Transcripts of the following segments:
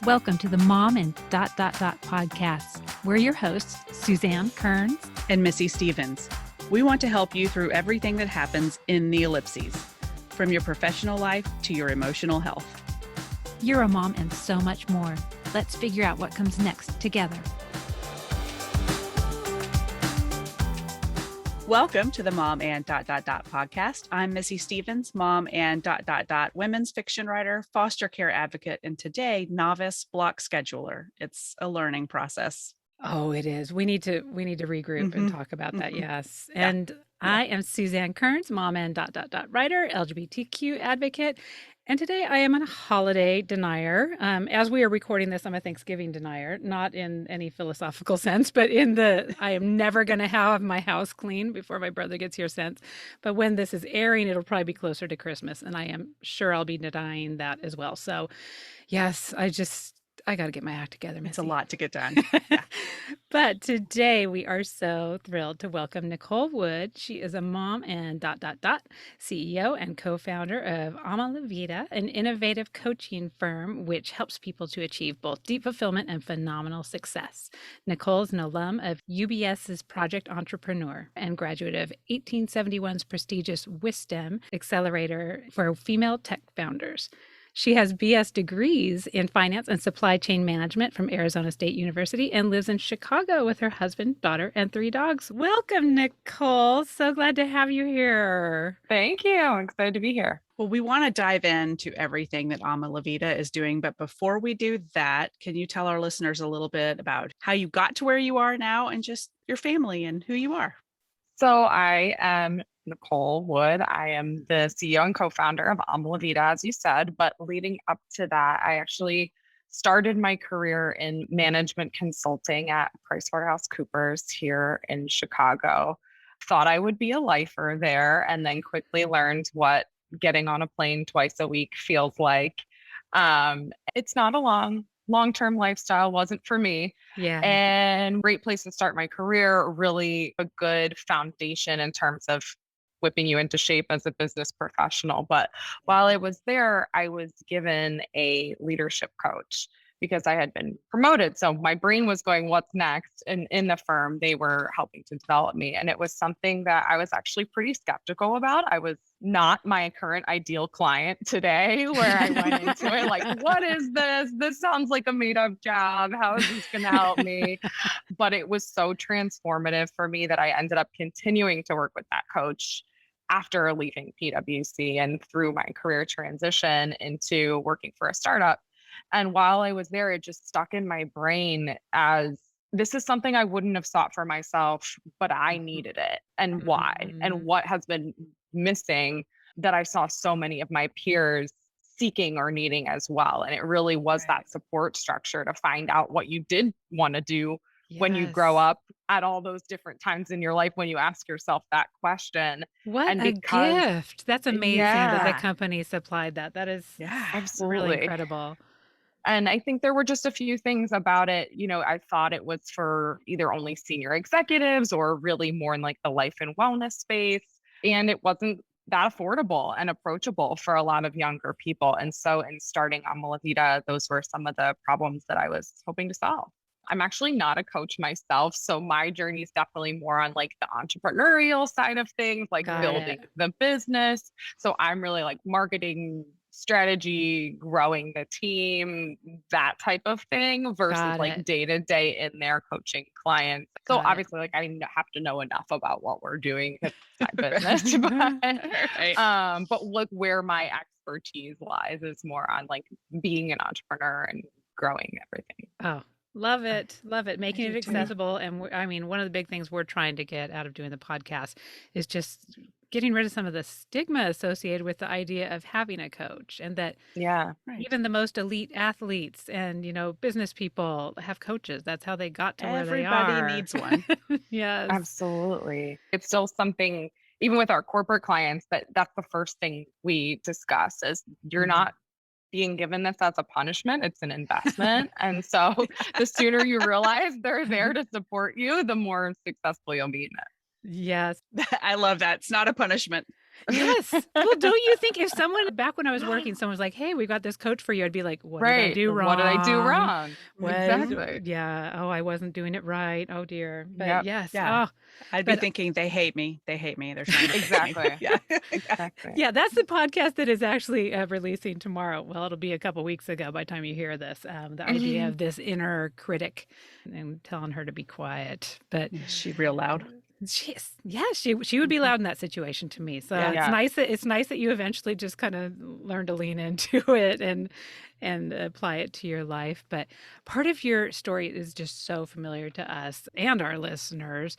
Welcome to the Mom and podcast. We're your hosts, Suzanne Kearns and Missy Stevens. We want to help you through everything that happens in the ellipses, from your professional life to your emotional health. You're a mom and so much more. Let's figure out what comes next together. Welcome to the Mom and podcast. I'm Missy Stevens, mom and women's fiction writer, foster care advocate, and today novice block scheduler. It's a learning process. Oh, it is. We need to regroup and talk about that. Yes. And I am Suzanne Kearns, mom and writer, LGBTQ advocate. And today I am a holiday denier. As we are recording this, I'm a Thanksgiving denier, not in any philosophical sense, but in the I am never going to have my house clean before my brother gets here sense. But when this is airing, it'll probably be closer to Christmas. And I am sure I'll be denying that as well. So yes, I got to get my act together, Missy. It's a lot to get done. Yeah. But today we are so thrilled to welcome Nicole Wood. She is a mom and CEO and co-founder of Vida, an innovative coaching firm which helps people to achieve both deep fulfillment and phenomenal success. Nicole is an alum of UBS's Project Entrepreneur and graduate of 1871's prestigious WISDEM Accelerator for Female Tech Founders. She has BS degrees in finance and supply chain management from Arizona State University and lives in Chicago with her husband, daughter, and 3 dogs. Welcome, Nicole. So glad to have you here. Thank you. I'm excited to be here. Well, we want to dive into everything that Vida is doing. But before we do that, can you tell our listeners a little bit about how you got to where you are now and just your family and who you are? So I am Nicole Wood. I am the CEO and co-founder of Vida, as you said. But leading up to that, I actually started my career in management consulting at PricewaterhouseCoopers here in Chicago. Thought I would be a lifer there, and then quickly learned what getting on a plane twice a week feels like. It's not a long-term lifestyle, wasn't for me. Yeah. And great place to start my career, really a good foundation in terms of whipping you into shape as a business professional. But while I was there, I was given a leadership coach because I had been promoted. So my brain was going, what's next? And in the firm, they were helping to develop me. And it was something that I was actually pretty skeptical about. I was not my current ideal client today, where I went into it like, what is this? This sounds like a made up job. How is this going to help me? But it was so transformative for me that I ended up continuing to work with that coach after leaving PwC and through my career transition into working for a startup. And while I was there, it just stuck in my brain as this is something I wouldn't have sought for myself, but I needed it. And why? And what has been missing that I saw so many of my peers seeking or needing as well. And it really was that support structure to find out what you did want to do when you grow up at all those different times in your life when you ask yourself that question. What a gift. That's amazing that the company supplied that. That is absolutely really incredible. And I think there were just a few things about it. You know, I thought it was for either only senior executives or really more in like the life and wellness space. And it wasn't that affordable and approachable for a lot of younger people. And so in starting Vida, those were some of the problems that I was hoping to solve. I'm actually not a coach myself. So my journey is definitely more on like the entrepreneurial side of things, like building the business. So I'm really like marketing strategy, growing the team, that type of thing versus like day to day in there coaching clients. So obviously like I have to know enough about what we're doing in my business, but look where my expertise lies is more on like being an entrepreneur and growing everything. Oh, love it. Love it. Making it accessible. And I mean, one of the big things we're trying to get out of doing the podcast is just getting rid of some of the stigma associated with the idea of having a coach, and that even the most elite athletes and, you know, business people have coaches. That's how they got to where they are. Everybody needs one. Yes. Absolutely. It's still something, even with our corporate clients, that's the first thing we discuss is you're not being given this as a punishment, it's an investment. And so the sooner you realize they're there to support you, the more successful you'll be in it. Yes. I love that. It's not a punishment. Yes. Well, don't you think if someone back when I was working, someone was like, "Hey, we got this coach for you," I'd be like, "What did I Right. do What did I do wrong? wrong? What? Exactly. Yeah. Oh, I wasn't doing it right. Oh dear." But Yep. yes. Yeah. Oh, I'd be but thinking they hate me. They hate me. They're trying to fix me. Exactly. Yeah. Exactly. yeah, that's the podcast that is actually releasing tomorrow. Well, it'll be a couple weeks ago by the time you hear this. The idea of this inner critic and telling her to be quiet, but Is she real loud? she would be loud in that situation to me. So Yeah. it's nice that you eventually just kind of learn to lean into it and apply it to your life. But part of your story is just so familiar to us and our listeners.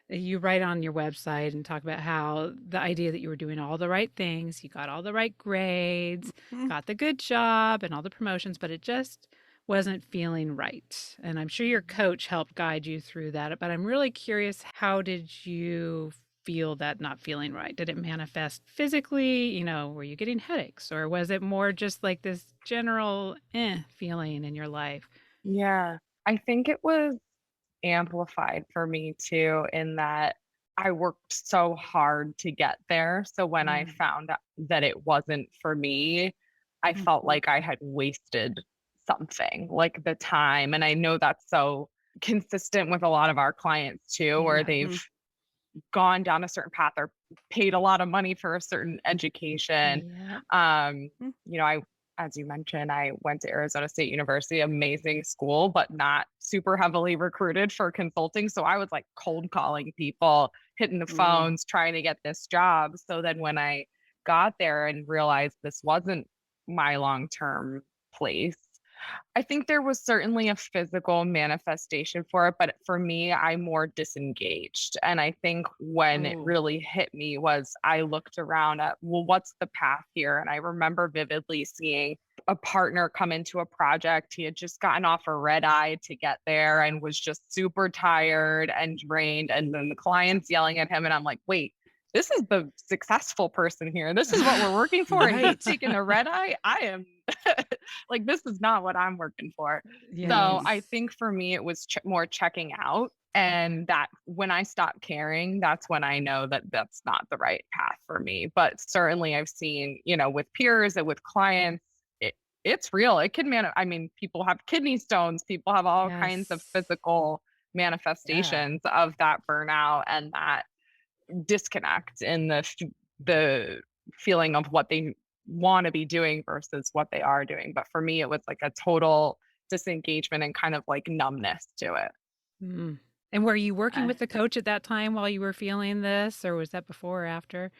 You write on your website and talk about how the idea that you were doing all the right things, you got all the right grades, Mhm. got the good job and all the promotions, but it just wasn't feeling right. And I'm sure your coach helped guide you through that. But I'm really curious, how did you feel that not feeling right? Did it manifest physically? Were you getting headaches, or was it more just like this general feeling in your life? Yeah. I think it was amplified for me too, in that I worked so hard to get there. So when I Mm. found out that it wasn't for me, I felt Mhm. like I had wasted something, like the time. And I know that's so consistent with a lot of our clients too, where Yeah. they've Mhm. gone down a certain path or paid a lot of money for a certain education. Yeah. Um, Mm. I, as you mentioned, I went to Arizona State University, amazing school, but not super heavily recruited for consulting. So I was like cold calling people, hitting the Mm. phones, trying to get this job. So then when I got there and realized this wasn't my long-term place, I think there was certainly a physical manifestation for it, but for me, I more disengaged. And I think when it Oh. really hit me was I looked around at, well, what's the path here? And I remember vividly seeing a partner come into a project. He had just gotten off a red eye to get there and was just super tired and drained. And then the client's yelling at him. And I'm like, wait, this is the successful person here. This is what we're working for. And he's Right. taking a red eye. I am like, this is not what I'm working for. So Yes. I think for me, it was more checking out. And that when I stop caring, that's when I know that that's not the right path for me. But certainly I've seen, with peers and with clients, it's real. It can I mean, people have kidney stones, people have all kinds of Yes. physical Yeah. manifestations of that burnout and that disconnect in the feeling of what they want to be doing versus what they are doing. But for me, it was like a total disengagement and kind of like numbness to it. Mm. And were you working Uh, with the coach at that time while you were feeling this, or was that before or after?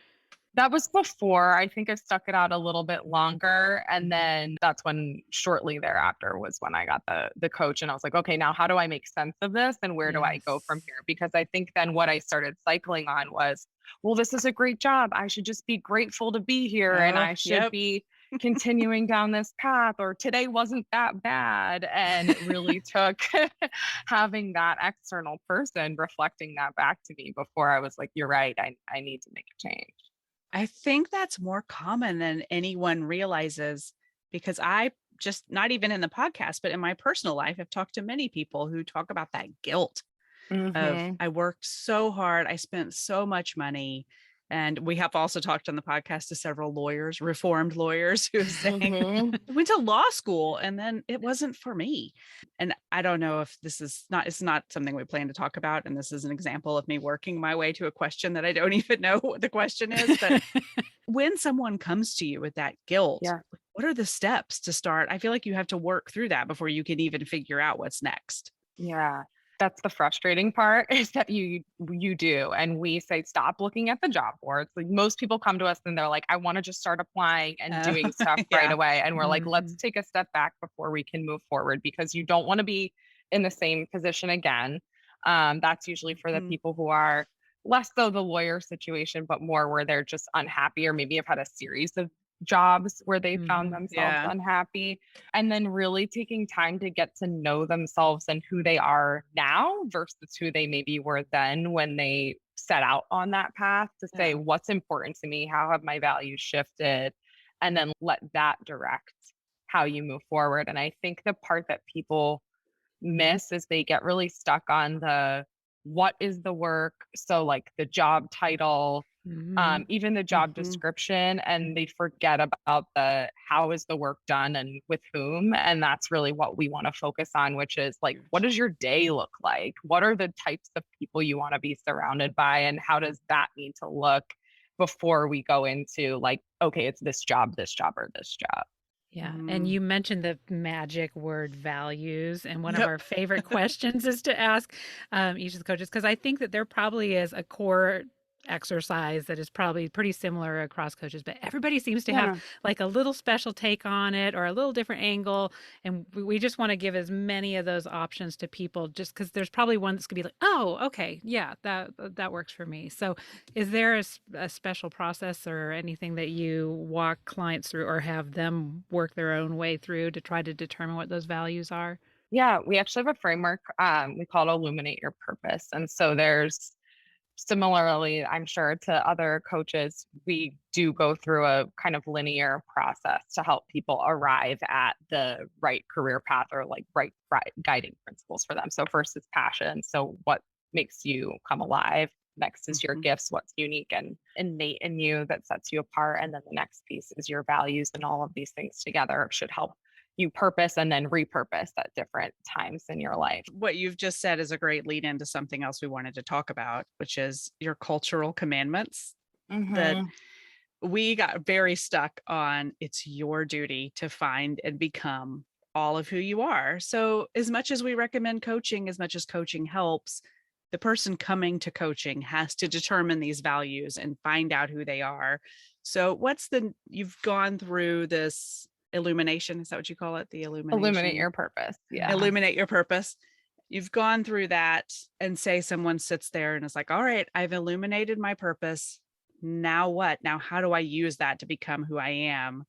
That was before. I think I stuck it out a little bit longer. And then that's when shortly thereafter was when I got the coach and I was like, okay, now how do I make sense of this and where do I go from Yes. here? Because I think then what I started cycling on was, well, this is a great job. I should just be grateful to be here and oh, I should yep. be continuing down this path, or today wasn't that bad. And it really took having that external person reflecting that back to me before I was like, you're right. I need to make a change. I think that's more common than anyone realizes because I just not even in the podcast, but in my personal life, I've talked to many people who talk about that guilt of Mm-hmm. I worked so hard, I spent so much money. And we have also talked on the podcast to several lawyers, reformed lawyers, who are saying, Mm-hmm. I went to law school and then it wasn't for me. And I don't know if this is not, it's not something we plan to talk about. And this is an example of me working my way to a question that I don't even know what the question is. But when someone comes to you with that guilt, Yeah. what are the steps to start? I feel like you have to work through that before you can even figure out what's next. Yeah. That's the frustrating part is that you do. And we say, stop looking at the job boards. Like most people come to us and they're like, I want to just start applying and Uh, doing stuff right yeah. away. And we're like, let's Mhm. take a step back before we can move forward because you don't want to be in the same position again. That's usually for the Mhm. people who are less so the lawyer situation, but more where they're just unhappy or maybe have had a series of jobs where they found Mhm. themselves Yeah. unhappy. And then really taking time to get to know themselves and who they are now versus who they maybe were then when they set out on that path to say, Yeah. what's important to me? How have my values shifted? And then let that direct how you move forward. And I think the part that people miss is they get really stuck on the what is the work. So, like the job title even the job Mhm. description, and they forget about the how is the work done and with whom. And that's really what we want to focus on, which is like, what Huge. does your day look like? What are the types of people you want to be surrounded by? And how does that need to look before we go into like, okay, it's this job, or this job? Yeah, and Mm. you mentioned the magic word values, and one of Yep. our favorite questions is to ask each of the coaches because I think that there probably is a core exercise that is probably pretty similar across coaches, but everybody seems to have Yeah. like a little special take on it or a little different angle, and we just want to give as many of those options to people just because there's probably one that's gonna be like, oh, okay, yeah, that works for me. So is there a special process or anything that you walk clients through or have them work their own way through to try to determine what those values are? Yeah, we actually have a framework. We call it Illuminate Your Purpose. And so there's similarly, I'm sure to other coaches, we do go through a kind of linear process to help people arrive at the right career path or like right guiding principles for them. So first is passion. So what makes you come alive? Next is your Mhm. gifts, what's unique and innate in you that sets you apart. And then the next piece is your values, and all of these things together should help you purpose and then repurpose at different times in your life. What you've just said is a great lead into something else we wanted to talk about, which is your cultural commandments that Mm-hmm. we got very stuck on. It's your duty to find and become all of who you are. So, as much as we recommend coaching, as much as coaching helps, the person coming to coaching has to determine these values and find out who they are. So, you've gone through this illumination, is that what you call it? The Illuminate illumination, your purpose. Yeah. Mhm. illuminate your purpose. You've gone through that, and say someone sits there and is like, all right, I've illuminated my purpose. Now what? Now, how do I use that to become who I am?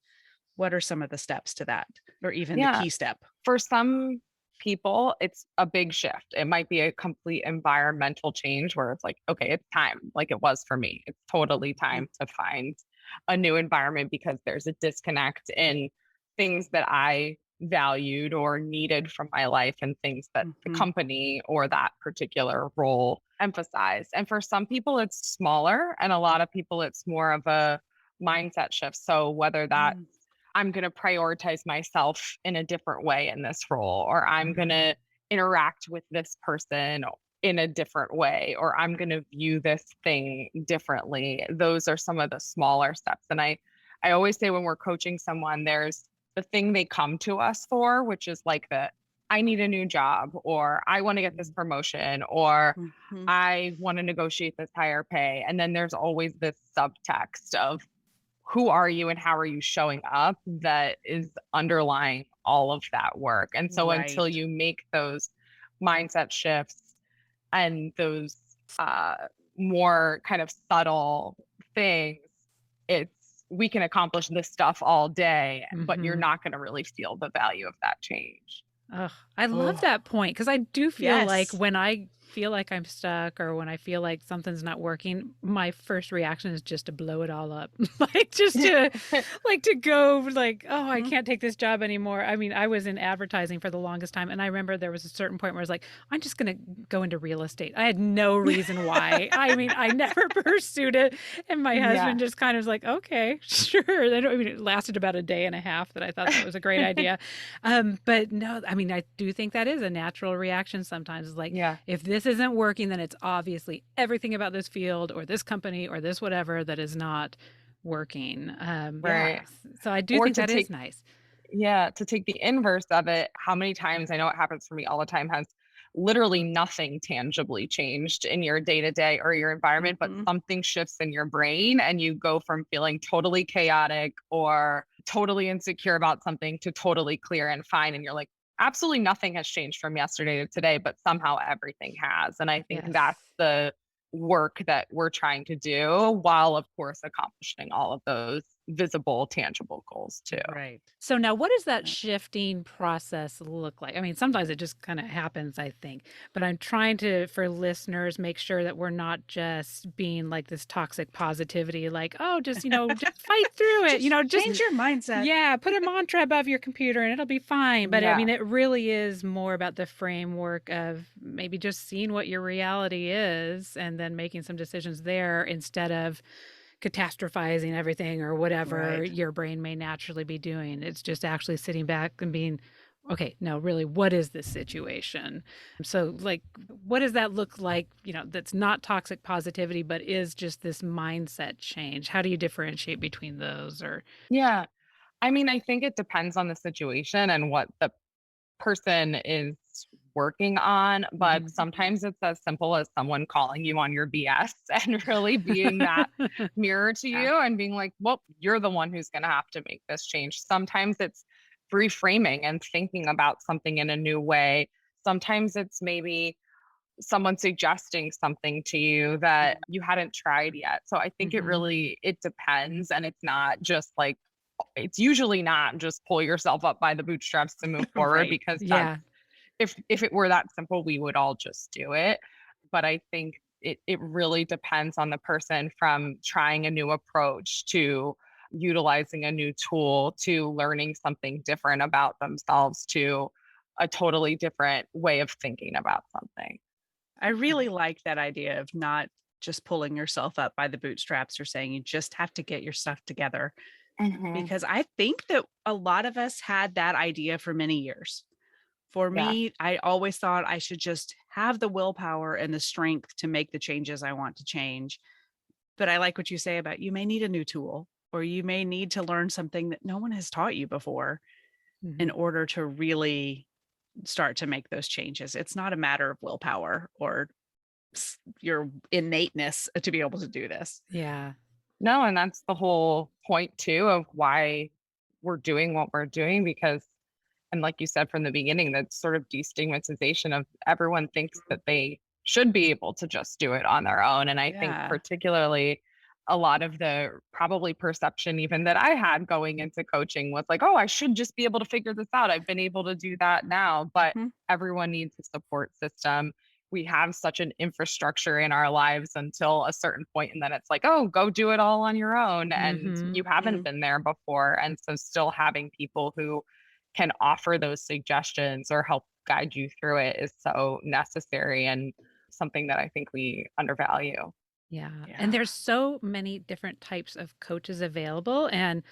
What are some of the steps to that, or even the Yeah. key step? For some people, it's a big shift. It might be a complete environmental change where it's like, okay, it's time, like it was for me. It's totally Mhm. time to find a new environment because there's a disconnect in things that I valued or needed from my life and things that the Mhm. company or that particular role emphasized. And for some people, it's smaller, and a lot of people, it's more of a mindset shift. So whether that Mm. I'm going to prioritize myself in a different way in this role, or I'm going Mhm. to interact with this person in a different way, or I'm going to view this thing differently. Those are some of the smaller steps. And I always say when we're coaching someone, there's the thing they come to us for, which is like the, I need a new job, or I want to get this promotion, or Mhm. I want to negotiate this higher pay. And then there's always this subtext of who are you and how are you showing up that is underlying all of that work. And so until Right. you make those mindset shifts and those uh, more kind of subtle things, it's we can accomplish this stuff all day, but you're Mhm. not going to really feel the value of that change. Ugh, I love Oh, that point because I do feel like yes. when I feel like I'm stuck or when I feel like something's not working, my first reaction is just to blow it all up. Like just to like to go like, oh, I Mhm. can't take this job anymore. I mean, I was in advertising for the longest time and I remember there was a certain point where I was like, I'm just going to go into real estate. I had no reason why. I mean, I never pursued it and my Yeah. husband just kind of was like, okay, sure. Then I mean, it lasted about a day and a half that I thought that was a great idea. But no, I mean, I do think that is a natural reaction sometimes. It's like, Yeah. if this isn't working, then it's obviously everything about this field or this company or this whatever that is not working. Yeah. Right. So I do Or think to that is take nice. Yeah, to take the inverse of it, how many times I know it happens for me all the time has literally nothing tangibly changed in your day to day or your environment, but Mhm. something shifts in your brain and you go from feeling totally chaotic or totally insecure about something to totally clear and fine. And you're like, absolutely nothing has changed from yesterday to today, but somehow everything has. And I think Yes. that's the work that we're trying to do while, of course, accomplishing all of those visible, tangible goals too. Right. So now what does that shifting process look like? I mean, sometimes it just kind of happens, I think, but I'm trying to, for listeners, make sure that we're not just being like this toxic positivity, like, oh, just, just fight through it, Just just, change your mindset. yeah, put a mantra above your computer and it'll be fine. But I Yeah. mean, it really is more about the framework of maybe just seeing what your reality is and then making some decisions there instead of catastrophizing everything or whatever Right. your brain may naturally be doing. It's just actually sitting back and being, okay, no, really, what is this situation? So, like, what does that look like, that's not toxic positivity, but is just this mindset change? How do you differentiate between those? Or, Yeah. I mean, I think it depends on the situation and what the person is working on, but Mhm. sometimes it's as simple as someone calling you on your BS and really being that mirror to Yeah. you and being like, well, you're the one who's going to have to make this change. Sometimes it's reframing and thinking about something in a new way. Sometimes it's maybe someone suggesting something to you that you hadn't tried yet. So I think Mhm. it depends, and it's usually not just pull yourself up by the bootstraps to move forward, Right. because that's Yeah. if it were that simple, we would all just do it. But I think it really depends on the person, from trying a new approach to utilizing a new tool to learning something different about themselves to a totally different way of thinking about something. I really like that idea of not just pulling yourself up by the bootstraps or saying you just have to get your stuff together, Mhm. because I think that a lot of us had that idea for many years. For Yeah. me, I always thought I should just have the willpower and the strength to make the changes I want to change. But I like what you say about you may need a new tool, or you may need to learn something that no one has taught you before in Mhm. order to really start to make those changes. It's not a matter of willpower or your innateness to be able to do this. Yeah. No, and that's the whole point too of why we're doing what we're doing, because, and like you said from the beginning, that sort of destigmatization of everyone thinks that they should be able to just do it on their own. And I think Yeah. particularly a lot of the probably perception even that I had going into coaching was like, oh, I should just be able to figure this out. I've been able to do that now, but Mhm. everyone needs a support system. We have such an infrastructure in our lives until a certain point, and then it's like, oh, go do it all on your own, and you Mhm. haven't Mm. been there before. And so still having people who can offer those suggestions or help guide you through it is so necessary, and something that I think we undervalue. Yeah. And Yeah. there's so many different types of coaches available. And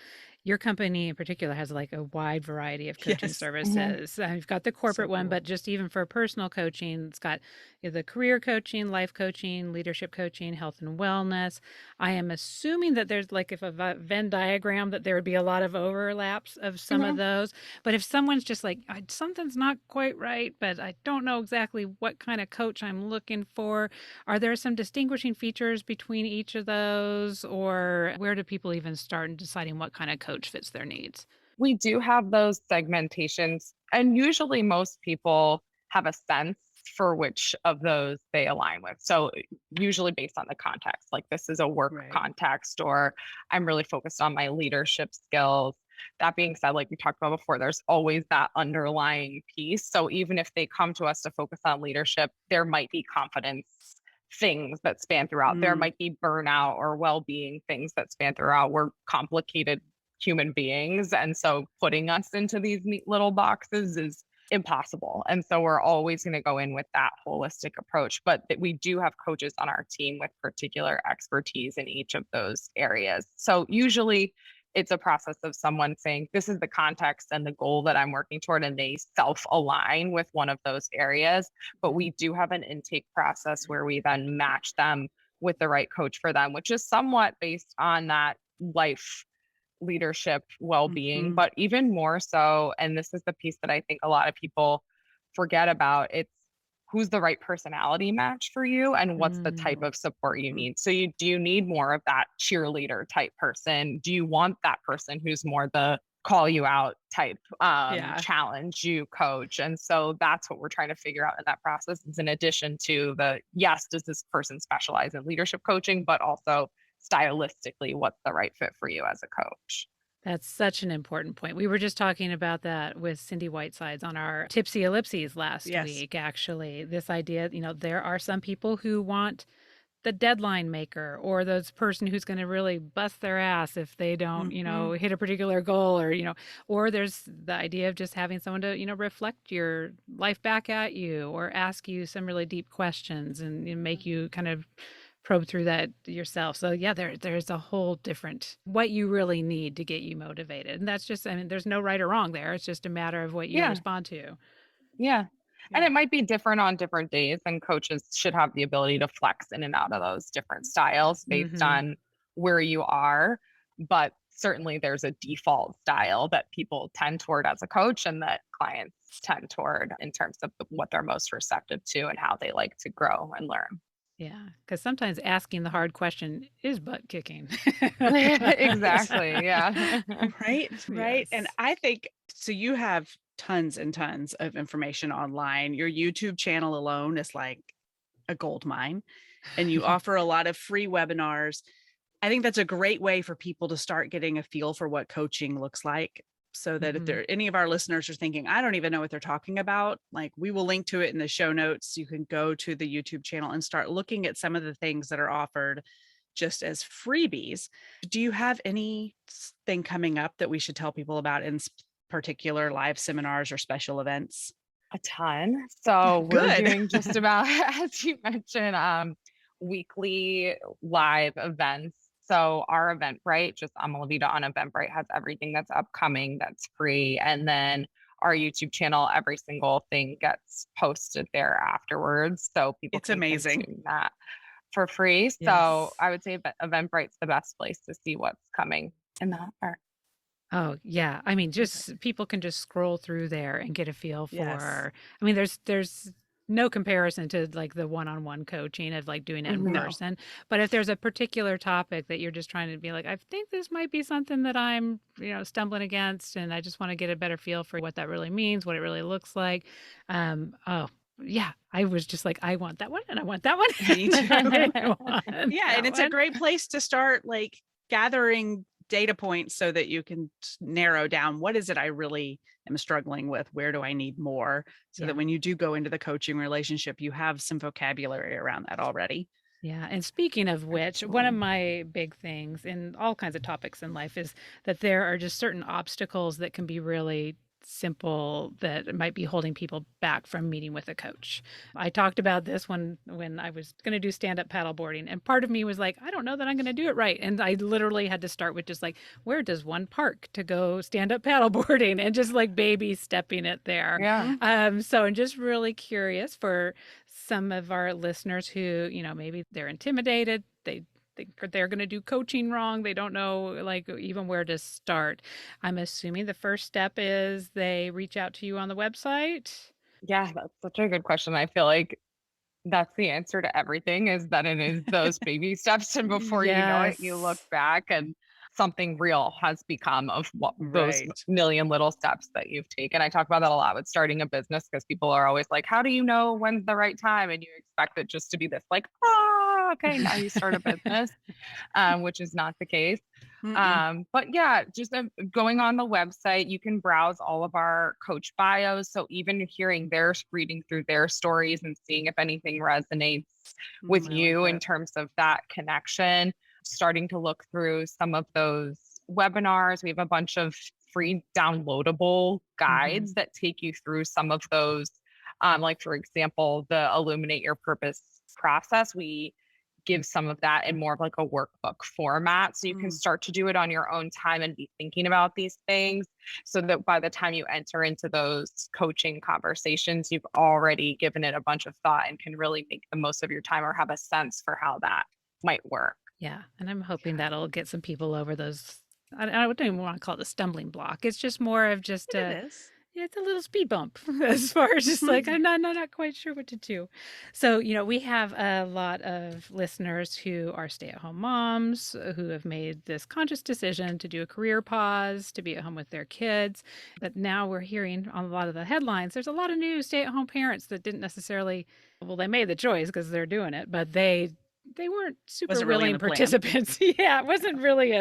your company in particular has like a wide variety of coaching Yes. Mhm. services. You've got the So corporate one, cool. but just even for personal coaching, it's got the career coaching, life coaching, leadership coaching, health and wellness. I am assuming that there's like if a Venn diagram that there would be a lot of overlaps of some of Mhm. those. But if someone's just like, something's not quite right, but I don't know exactly what kind of coach I'm looking for, are there some distinguishing features between each of those, or where do people even start in deciding what kind of coach fits their needs? We do have those segmentations, and usually most people have a sense for which of those they align with. So, usually based on the context, like this is a work Right. context, or I'm really focused on my leadership skills. That being said, like we talked about before, there's always that underlying piece. So, even if they come to us to focus on leadership, there might be confidence things that span throughout. There Mm. might be burnout or well being things that span throughout. We're complicated human beings. And so putting us into these neat little boxes is impossible. And so we're always going to go in with that holistic approach. But that we do have coaches on our team with particular expertise in each of those areas. So usually it's a process of someone saying, this is the context and the goal that I'm working toward, and they self align with one of those areas. But we do have an intake process where we then match them with the right coach for them, which is somewhat based on that life leadership well-being, Mhm. but even more so, and this is the piece that I think a lot of people forget about, it's who's the right personality match for you and what's the type Mm. of support you Mhm. need. So do you need more of that cheerleader type person? Do you want that person who's more the call you out type, Yeah. challenge you coach? And so that's what we're trying to figure out in that process, is in addition to the, yes, does this person specialize in leadership coaching, but also stylistically what's the right fit for you as a coach. That's such an important point. We were just talking about that with Cindy Whitesides on our Tipsy Ellipses last Yes. week, actually. This idea, there are some people who want the deadline maker or those person who's going to really bust their ass if they don't, hit a particular goal or there's the idea of just having someone to, reflect your life back at you or ask you some really deep questions and make you kind of probe through that yourself. So yeah, there's a whole different what you really need to get you motivated. And that's just, there's no right or wrong there. It's just a matter of what you Yeah. respond to. Yeah. And Yeah. it might be different on different days, and coaches should have the ability to flex in and out of those different styles based on where you are. But certainly there's a default style that people tend toward as a coach and that clients tend toward in terms of what they're most receptive to and how they like to grow and learn. Yeah, because sometimes asking the hard question is butt kicking. Exactly. Yeah. Right, right. And Yes. I think so you have tons and tons of information online. Your YouTube channel alone is like a gold mine, and you offer a lot of free webinars. I think that's a great way for people to start getting a feel for what coaching looks like. So that if there any of our listeners are thinking, I don't even know what they're talking about, like we will link to it in the show notes. You can go to the YouTube channel and start looking at some of the things that are offered just as freebies. Do you have anything coming up that we should tell people about in particular live seminars or special events? A ton. So we're Good. doing just about, as you mentioned, weekly live events. So our Eventbrite, just Amala Vida on Eventbrite, has everything that's upcoming that's free. And then our YouTube channel, every single thing gets posted there afterwards. So people It's can amazing. consume that for free. So Yes. I would say Eventbrite's the best place to see what's coming in that part. Oh, yeah. Just people can just scroll through there and get a feel Yes. for, there's no comparison to like the one-on-one coaching of like doing it in No. person. But if there's a particular topic that you're just trying to be like, I think this might be something that I'm, stumbling against, and I just want to get a better feel for what that really means, what it really looks like. Oh, yeah, I was just like, I want that one and I want that one. Me too. Yeah, and That it's a one. great place to start like gathering data points so that you can narrow down what is it I really am struggling with? Where do I need more? So that Yeah. when you do go into the coaching relationship, you have some vocabulary around that already. Yeah. And speaking of which, one of my big things in all kinds of topics in life is that there are just certain obstacles that can be really simple that might be holding people back from meeting with a coach. I talked about this when I was going to do stand-up paddleboarding, and part of me was like, I don't know that I'm going to do it right. And I literally had to start with just like, where does one park to go stand up paddleboarding, and just like baby stepping it there. Yeah. So I'm just really curious for some of our listeners who, maybe they're intimidated, they think they're going to do coaching wrong, they don't know like even where to start. I'm assuming the first step is they reach out to you on the website. Yeah, that's such a good question. I feel like that's the answer to everything, is that it is those baby steps. And before you know it, you look Yes. back and something real has become of what those Right. million little steps that you've taken. I talk about that a lot with starting a business because people are always like, how do you know when's the right time? And you expect it just to be this like, okay, now you start a business, which is not the case. Mm-mm. But yeah, just going on the website, you can browse all of our coach bios. So even hearing theirs, reading through their stories and seeing if anything resonates with I like you in that. terms of that connection, starting to look through some of those webinars. We have a bunch of free downloadable guides that take you through some of those. Like, for example, the Illuminate Your Purpose process. We give some of that in more of like a workbook format. So you can start to do it on your own time and be thinking about these things so that by the time you enter into those coaching conversations, you've already given it a bunch of thought and can really make the most of your time or have a sense for how that might work. Yeah. And I'm hoping that'll get some people over those. I don't even want to call it a stumbling block. It's just more of just It is. yeah, it's a little speed bump as far as just like I'm not quite sure what to do. So, we have a lot of listeners who are stay-at-home moms who have made this conscious decision to do a career pause, to be at home with their kids. But now we're hearing on a lot of the headlines, there's a lot of new stay-at-home parents that didn't necessarily, well, they made the choice because they're doing it, but they they weren't super Wasn't really in willing the plan. participants. Yeah, it wasn't really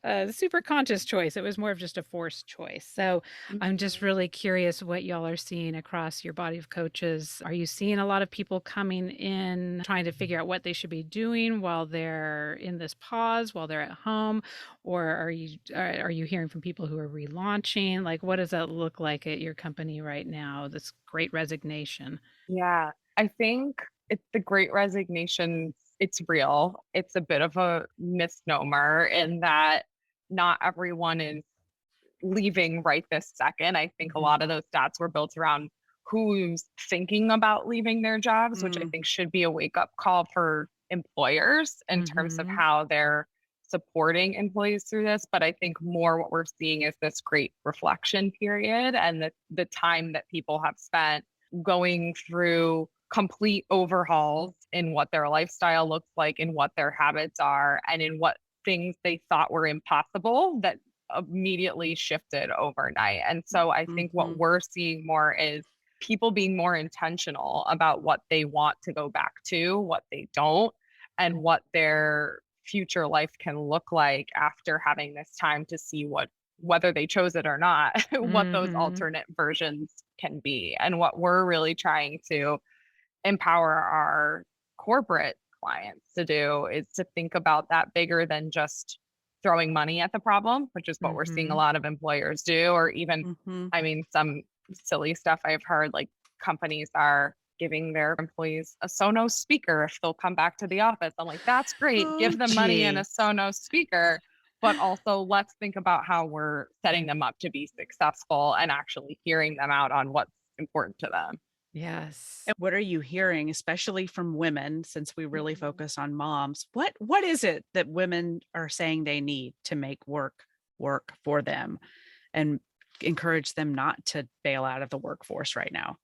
a super conscious choice. It was more of just a forced choice. So I'm just Mhm. really curious what y'all are seeing across your body of coaches. Are you seeing a lot of people coming in trying to figure out what they should be doing while they're in this pause, while they're at home? Or are you hearing from people who are relaunching? Like, what does that look like at your company right now? This great resignation. Yeah, I think it's the great resignation. It's real. It's a bit of a misnomer in that not everyone is leaving right this second. I think a Mhm. lot of those stats were built around who's thinking about leaving their jobs, which I Mm. think should be a wake up call for employers in terms of Mm-hmm. how they're supporting employees through this. But I think more what we're seeing is this great reflection period and the time that people have spent going through complete overhauls in what their lifestyle looks like, in what their habits are, and in what things they thought were impossible that immediately shifted overnight. And so I think what Mhm. we're seeing more is people being more intentional about what they want to go back to, what they don't, and what their future life can look like after having this time to see what whether they chose it or not, what those Mm-hmm. alternate versions can be. And what we're really trying to empower our corporate clients to do is to think about that bigger than just throwing money at the problem, which is what we're seeing a Mm-hmm. lot of employers do, or even, Mhm. I mean, some silly stuff I've heard like companies are giving their employees a Sonos speaker if they'll come back to the office. I'm like, that's great. Oh, Give them money and a geez. Sonos speaker. But also, let's think about how we're setting them up to be successful and actually hearing them out on what's important to them. Yes. And what are you hearing, especially from women, since we really Mhm. focus on moms? What is it that women are saying they need to make work for them and encourage them not to bail out of the workforce right now?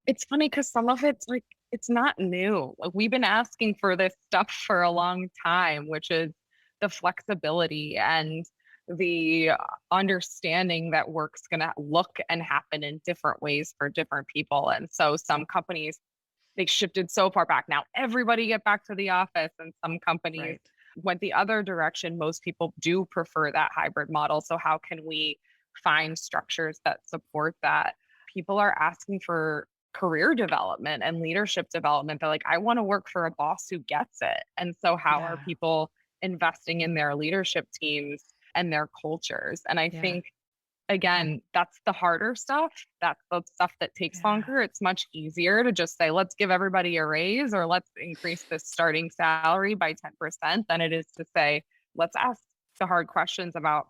It's funny because some of it's like it's not new. Like we've been asking for this stuff for a long time, which is the flexibility and the understanding that work's going to look and happen in different ways for different people. And so some companies they shifted so far back. Now everybody get back to the office, and some companies Right. went the other direction. Most people do prefer that hybrid model. So how can we find structures that support that? People are asking for career development and leadership development. They're like, I want to work for a boss who gets it. And so how are Yeah. people investing in their leadership teams and their cultures? And I Yeah. think again, that's the harder stuff. That's the stuff that takes Yeah. longer. It's much easier to just say, let's give everybody a raise or let's increase this starting salary by 10% than it is to say, let's ask the hard questions about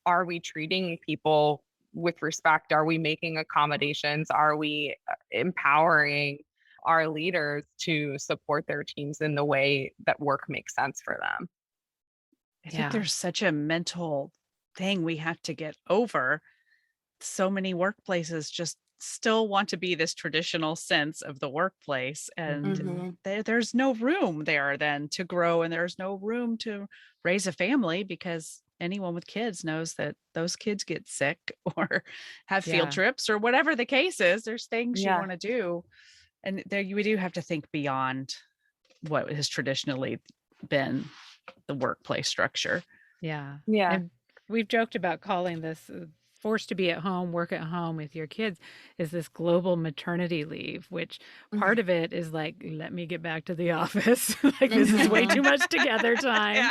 are we treating people with respect? Are we making accommodations? Are we empowering our leaders to support their teams in the way that work makes sense for them? I think Yeah. there's such a mental thing we have to get over. So many workplaces just still want to be this traditional sense of the workplace, and Mm-hmm. Mm-hmm. there's no room there then to grow, and there's no room to raise a family because anyone with kids knows that those kids get sick or have field Yeah. trips or whatever the case is. There's things you Yeah. want to do, and there you do have to think beyond what has traditionally been the workplace structure. Yeah. Yeah. And we've joked about calling this forced to be at home, work at home with your kids is this global maternity leave, which part of it is like, let me get back to the office. Like, this is way Mm-hmm. too much together time.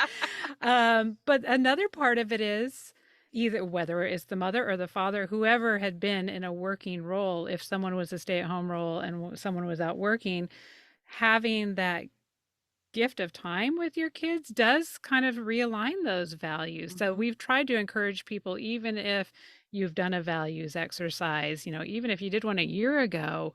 Yeah. But another part of it is either whether it's the mother or the father, whoever had been in a working role, if someone was a stay at home role and someone was out working, having that gift of time with your kids does kind of realign those values. So Mhm. we've tried to encourage people, even if you've done a values exercise, even if you did one a year ago,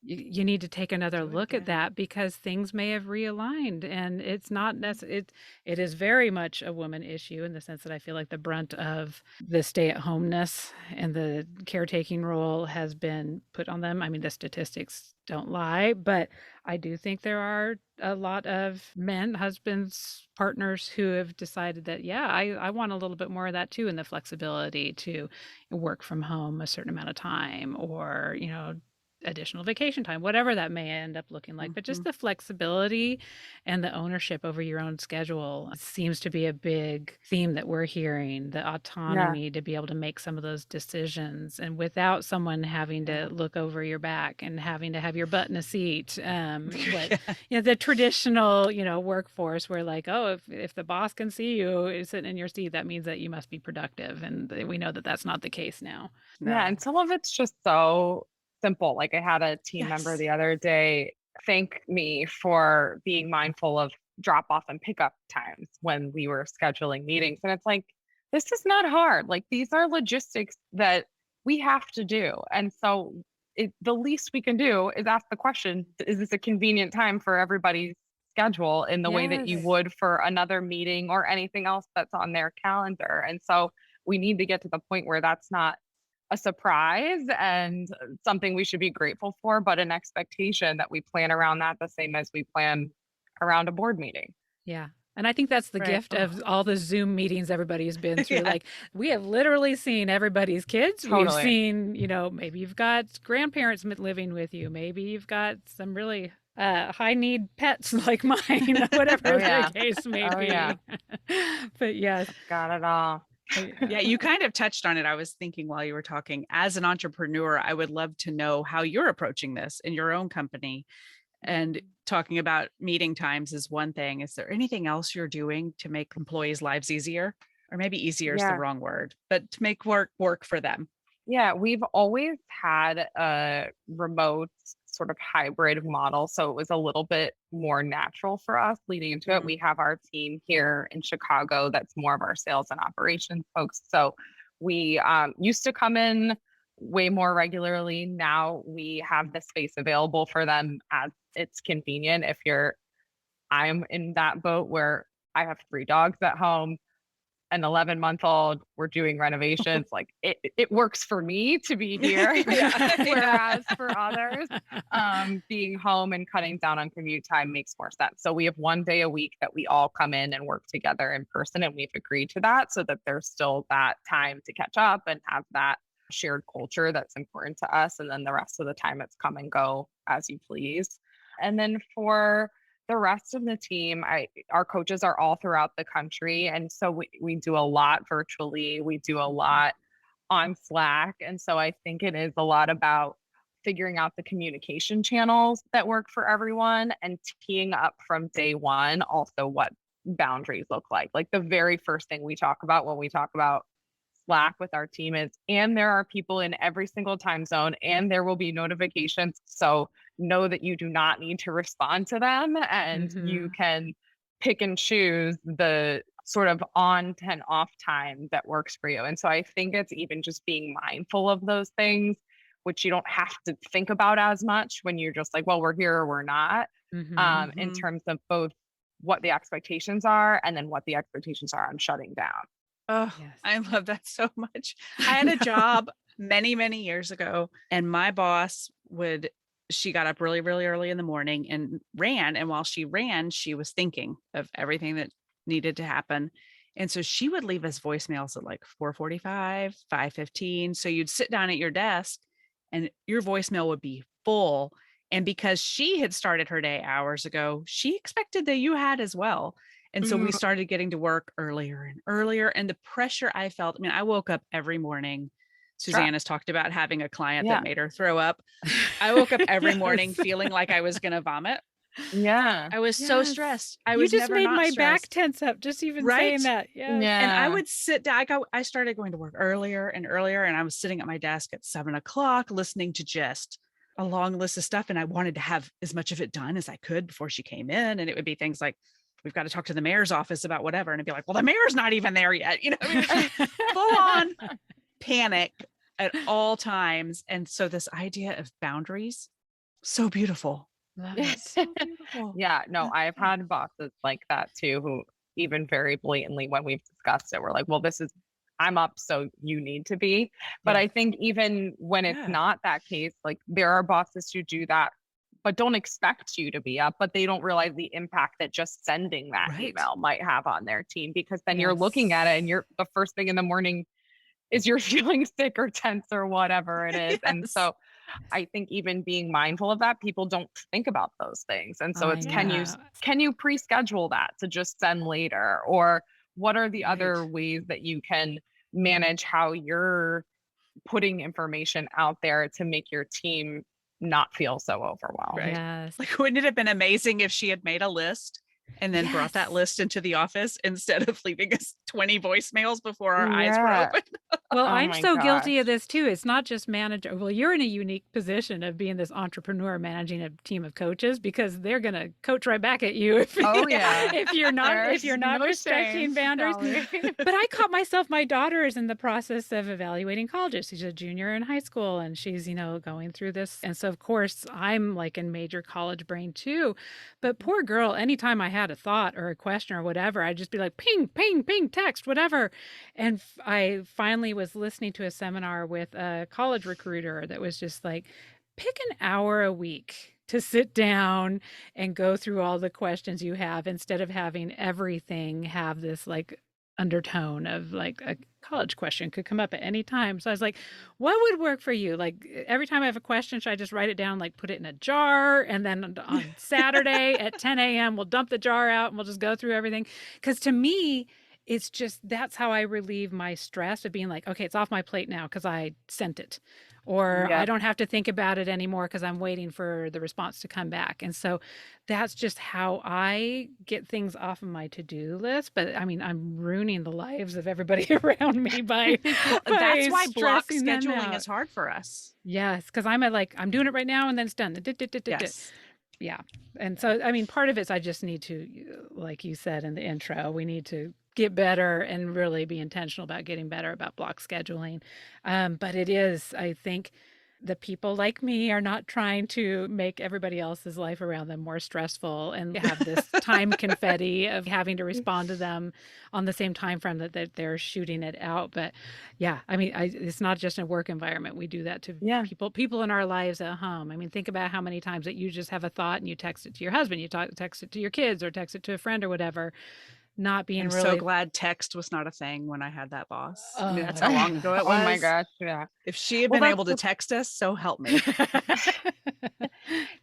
you need to take another Do it look at again. that because things may have realigned and it's not it is very much a woman issue in the sense that I feel like the brunt of the stay-at-homeness and the caretaking role has been put on them. I mean, the statistics don't lie, but I do think there are a lot of men, husbands, partners who have decided that, yeah, I want a little bit more of that too, and the flexibility to work from home a certain amount of time or, additional vacation time, whatever that may end up looking like. But just the flexibility and the ownership over your own schedule seems to be a big theme that we're hearing, the autonomy to be able to make some of those decisions and without someone having to look over your back and having to have your butt in a seat. The traditional, workforce where like, oh, if the boss can see you sitting in your seat, that means that you must be productive. And we know that that's not the case now. Yeah. And some of it's just so simple. Like I had a team member the other day thank me for being mindful of drop off and pickup times when we were scheduling meetings. And it's like, this is not hard. Like these are logistics that we have to do. And so the least we can do is ask the question, is this a convenient time for everybody's schedule in the way that you would for another meeting or anything else that's on their calendar? And so we need to get to the point where that's not a surprise and something we should be grateful for, but an expectation that we plan around that the same as we plan around a board meeting. Yeah. And I think that's the gift of all the Zoom meetings everybody's been through. Like we have literally seen everybody's kids. Totally. We've seen, maybe you've got grandparents living with you. Maybe you've got some really high need pets like mine, whatever the case may be. Yeah. But yes. Got it all. Yeah, you kind of touched on it. I was thinking while you were talking, as an entrepreneur, I would love to know how you're approaching this in your own company. And talking about meeting times is one thing. Is there anything else you're doing to make employees' lives easier? Or maybe easier is the wrong word, but to make work for them? Yeah, we've always had a remote sort of hybrid model. So it was a little bit more natural for us leading into it. We have our team here in Chicago that's more of our sales and operations folks. So we used to come in way more regularly. Now we have the space available for them as it's convenient. I'm in that boat where I have 3 dogs at home, an 11-month-old, we're doing renovations. Like it works for me to be here, whereas for others, being home and cutting down on commute time makes more sense. So we have 1 day a week that we all come in and work together in person, and we've agreed to that so that there's still that time to catch up and have that shared culture that's important to us. And then the rest of the time it's come and go as you please. And then for the rest of the team, our coaches are all throughout the country. And so we do a lot virtually. We do a lot on Slack. And so I think it is a lot about figuring out the communication channels that work for everyone and teeing up from day one also what boundaries look like. Like the very first thing we talk about when we talk about Slack with our team is, and there are people in every single time zone and there will be notifications. So know that you do not need to respond to them and you can pick and choose the sort of on and off time that works for you. And so I think it's even just being mindful of those things, which you don't have to think about as much when you're just like, well, we're here or we're not, in terms of both what the expectations are and then what the expectations are on shutting down. Oh, yes. I love that so much. I had a job many, many years ago, and my boss she got up really, really early in the morning and ran. And while she ran, she was thinking of everything that needed to happen. And so she would leave us voicemails at like 4:45, 5:15. So you'd sit down at your desk and your voicemail would be full. And because she had started her day hours ago, she expected that you had as well. And so we started getting to work earlier and earlier. And the pressure I felt, I woke up every morning. Susanna's talked about having a client that made her throw up. I woke up every morning feeling like I was going to vomit. Yeah. I was so stressed. You just made my back tense up just even saying that. Yeah. And I would sit down. I started going to work earlier and earlier. And I was sitting at my desk at 7:00 listening to just a long list of stuff. And I wanted to have as much of it done as I could before she came in. And it would be things like, we've got to talk to the mayor's office about whatever. And I'd be like, well, the mayor's not even there yet. Full on panic at all times. And so this idea of boundaries, so beautiful. So beautiful. Yeah, no, I've had bosses like that too, who even very blatantly when we've discussed it, we're like, well, I'm up, so you need to be. But I think even when it's not that case, like there are bosses who do that but don't expect you to be up, but they don't realize the impact that just sending that email might have on their team, because then you're looking at it and the first thing in the morning is you're feeling sick or tense or whatever it is. And so I think even being mindful of that, people don't think about those things. And so I it's know. can you pre-schedule that to just send later? Or what are the Right. other ways that you can manage how you're putting information out there to make your team not feel so overwhelmed? Right. Yes. Like, wouldn't it have been amazing if she had made a list and then brought that Yes. list into the office instead of leaving us 20 voicemails before our eyes were Yeah. open? Well, Oh I'm my so guilty of gosh. this too. It's not just manager. Well, you're in a unique position of being this entrepreneur managing a team of coaches because they're going to coach right back at you if Oh yeah. if There's you're not no respecting shame, boundaries. Kelly. But I caught myself, my daughter is in the process of evaluating colleges. She's a junior in high school and she's, going through this. And so of course, I'm like in major college brain too. But poor girl, anytime I had a thought or a question or whatever, I'd just be like ping, ping, ping, text, whatever. And I finally was listening to a seminar with a college recruiter that was just like, pick an hour a week to sit down and go through all the questions you have instead of having everything have this like undertone of like a college question could come up at any time. So I was like, what would work for you? Like every time I have a question, should I just write it down, like put it in a jar? And then on Saturday at 10 a.m., we'll dump the jar out and we'll just go through everything. Because to me, it's just that's how I relieve my stress of being like, okay, it's off my plate now because I sent it. Or I Yep. don't have to think about it anymore because I'm waiting for the response to come back. And so that's just how I get things off of my to-do list. But I mean, I'm ruining the lives of everybody around me by, Well, by that's why block stressing them scheduling out. is hard for us. Yes, because I'm at like, I'm doing it right now and then it's done. Yes. Yeah. And so, I mean, part of it's I just need to, like you said in the intro, we need to get better and really be intentional about getting better about block scheduling. But it is, I think, the people like me are not trying to make everybody else's life around them more stressful and have this time confetti of having to respond to them on the same time frame that they're shooting it out. But yeah, I mean, it's not just a work environment. We do that to Yeah. people in our lives at home. I mean, think about how many times that you just have a thought and you text it to your husband, you text it to your kids or text it to a friend or whatever, not being I'm really. so glad text was not a thing when I had that boss. I mean, Oh that's how long ago it Oh my was. gosh. Yeah. If she had Well, been that's able to text us, so help me.